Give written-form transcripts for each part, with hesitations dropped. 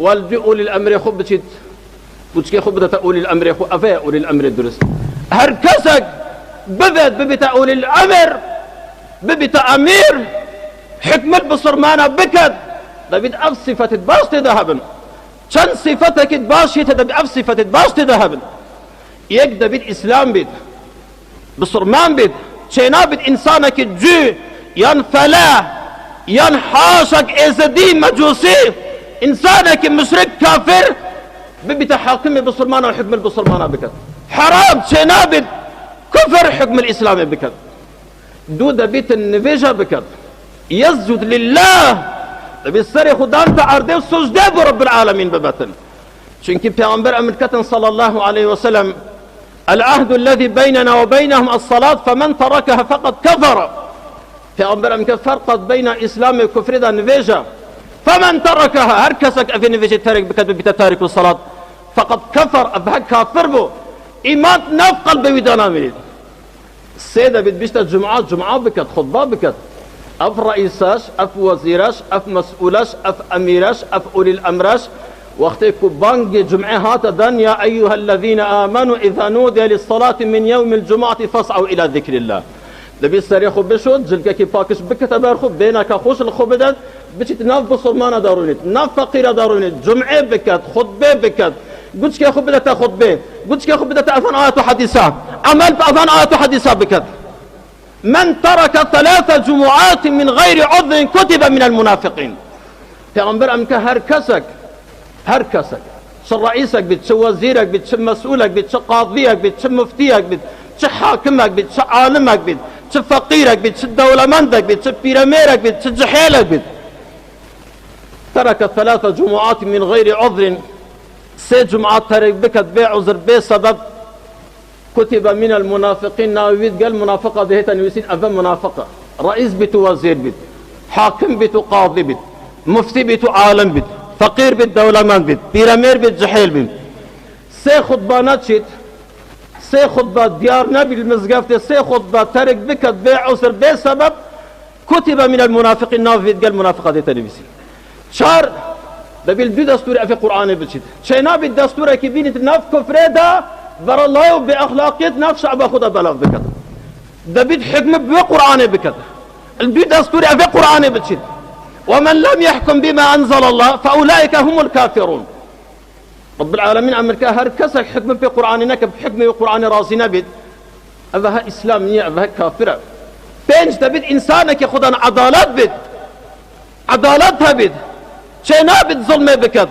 والدي أولي الأمر خب بتشيت بتشكي خب بدأ أولي الأمر خو أفا أولي الأمر درس هركسك ببت أولي الأمر ببت أمير حكمة بصرمانا بكت دبيت أف صفة باش تذهبن شن صفتك باش تدبي أف صفة باش تذهبن يك دبيت إسلام بيت بصرمان بيت شينا بيت إنسانك جو ين فلا ين حاشك إزدي مجوسي إنسانك مشرك كافر ببت حاكم بصرمانا وحكم البصرمانا بكت حرام شينا بيت كفر حكم الإسلام بكت دو دبيت النفيجة بكت يسجد لله بالسري خدان تعرضه سجده برب العالمين ببطن çünkü Peygamber Amerika'nın sallallahu aleyhi ve sellem العهد الذي بيننا وبينهم الصلاة فمن تركها فقد كفر Peygamber Amerika فرقت بين إسلام وكفر ده نفيجة فمن تركها هركسك أفي نفيجة تارك بكتب بتتارك الصلاة فقد كفر أفهك كافر بو إيمان نفقل بويدانا مريد السيدة بتبشت جمعة بكت خطبة بكت أف رئيساش أف وزيراش أف مسؤولاش أف أميراش أف أولي الأمراش وقتك بانج جمعة هاتدان يا أيها الذين آمنوا إذا نودي للصلاة من يوم الجمعة فاسعوا إلى ذكر الله دبي السريخ بشود جلك كي باكش بكت بارخو بينك خوش الخبدات بتشت ناف بصرمانة دارونيت ناف فقيرة دارونيت جمعة بكت خطبة بكت قلت كي خبدة خطبة قلت كي خبدة أفن آيات حديثة عملت أفن آيات حديثة بكت من ترك 3 جمعات من غير عذر كتب من المنافقين پیغمبر امك هركسك شو رئيسك بيت شو وزيرك بيت شو مسؤولك بيت شو قاضيك بيت شو مفتيك بيت شو حاكمك بيت شو عالمك بيت شو فقيرك بيت شو دولمندك بيت شو بيراميرك بيت شو جحيلك بيت ترك 3 جمعات من غير عذر 6 جمعات ترك بكت بيع عذر بي سبب كتب من المنافقين ناويد قال منافقة دهيتا نويسين أفا منافقة رئيس بيت وزير بيت حاكم بيت قاضي بيت مفتي بيت عالم بيت فقير بيت دولمان بيت بيرامير بيت جحيل بيت سي خطبة نتشت سي خطبة ديار نبي المزقافة سي خطبة ترك بكت بيع عسر بي سبب كتب من المنافقين ناويد قال منافقة دهيتا نويسين شار دبي الدو دستوري في قرآن بتشت شينا بالدستوري كي بينت ناف كفريدا بر الله وبأخلاقيات ناف شعب خدا بلاغ بكت دبيت حكم بقرآن بكت البيت دستوري في قرآن بتشد ومن لم يحكم بما أنزل الله فأولئك هم الكافرون رب العالمين أمريكا هركسك حكم في قرآنك بحكم بقرآن راسنا بيت أفها إسلامية أفها كافرة بينج دبيت إنسانك خدا عدالات بيت عدالتها بيت شيء نابت ظلم بكت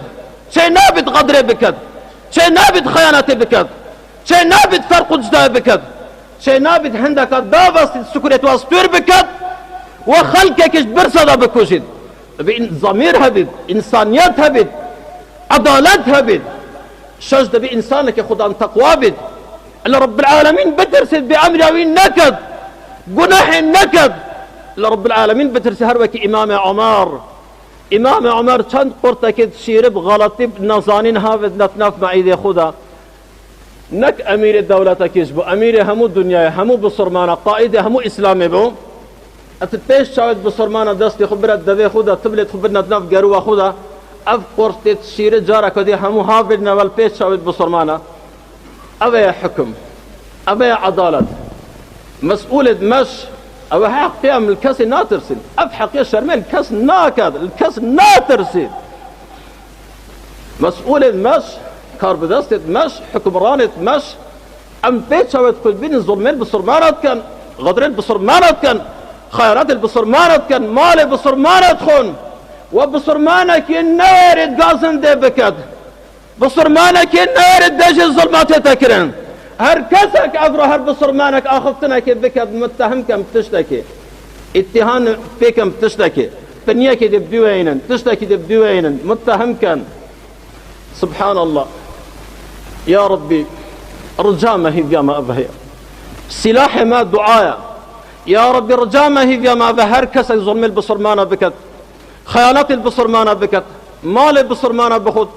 شيء نابت غدر بكت شيء نابت خيانة بكت شيء نابت فرق جدا بكت شيء نابت عندك دافس السكرية واستور بكت وخلقك برصدا بكوشد ضمير هبد إنسانيات هبد عدالات هبد شجد بإنسانك خد عن تقوى بد إلا رب العالمين بترسد بأمر وين نكد جناح نكد إلا رب العالمين بترسد هروك إمام عمر چند قرتك شيرب غلطي نزانين هافد نتناف معيد خدا نك أمير الدولة كيشبو أمير همو الدنيا همو بصرمانة قائد همو إسلامي بو أتبيش شاود بصرمانة دستي خبرت دبي خدا تبلت خبرنا تناف قروة خدا أف قرتي شير جارة كدي همو هافدنا والبيش شاود بصرمانة أبا حكم أبا عدالة مسؤولة مش أو حق قيام الكاس ناترسل أفحق يا شرمين الكاس ناكد الكاس ناترسل مسؤول مش كاربداست مش حكمرانة مش أم بيت شوية قلبين الظلمين بصرمانات كان غدرين بصرمانات كان خيرات بصرمانات كان مال بصرمانات خون وبصرمانك النار قازن دي بكد بصرمانك النار دجي الظلمات تكرن هركسك أفرهر بصرمانك آخفتنك بكد متهمك بتشتكي اتهان فيك بتشتكي فنيك دبدوينا تشتكي دبدوينا متهمك سبحان الله يا ربي رجاء ما هي ما أبهي سلاح ما دعايا يا ربي رجاء ما هي ما أبهي هركسك ظلم البصرمانة بكد خيانات البصرمانة بكت مال البصرمانة بخد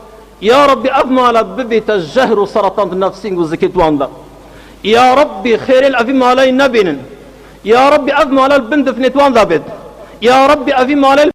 يا ربي أفمال ببيت الجهر وسرطان نفسين وزكيت واندا يا ربي خير الأفي مالي نبين يا ربي أفمال البند في نتوان ذابد يا ربي أفي مالي